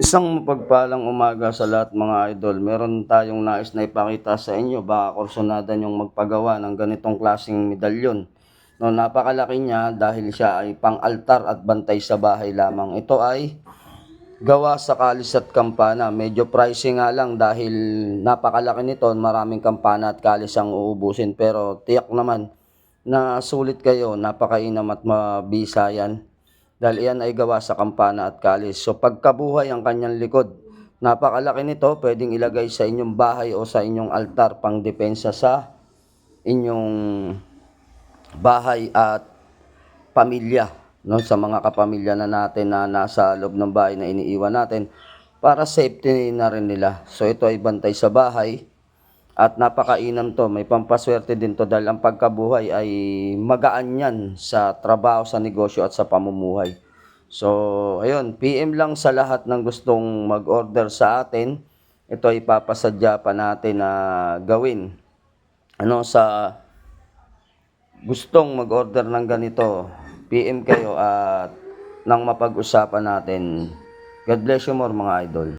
Isang mapagpalang umaga sa lahat mga idol. Meron tayong nais na ipakita sa inyo. Baka kursunada nyong magpagawa ng ganitong klaseng medalyon. No, napakalaki niya dahil siya ay pang-altar at bantay sa bahay lamang. Ito ay gawa sa kalis at kampana. Medyo pricey nga lang dahil napakalaki nito. Maraming kampana at kalis ang uubusin. Pero tiyak naman na sulit kayo. Napakainam at mabisa yan. Dahil iyan ay gawa sa kampana at kalis. So pagkabuhay ang kanyang likod. Napakalaki nito, pwedeng ilagay sa inyong bahay o sa inyong altar pang depensa sa inyong bahay at pamilya. No, sa mga kapamilya na natin na nasa loob ng bahay na iniiwan natin para safety na rin nila. So ito ay bantay sa bahay. At napakainam to, may pampaswerte din to dahil ang pagkabuhay ay magaan yan sa trabaho, sa negosyo at sa pamumuhay. So, ayun, PM lang sa lahat ng gustong mag-order sa atin. Ito ay papasadya pa natin na gawin. Sa gustong mag-order ng ganito, PM kayo at nang mapag-usapan natin. God bless you more mga idol.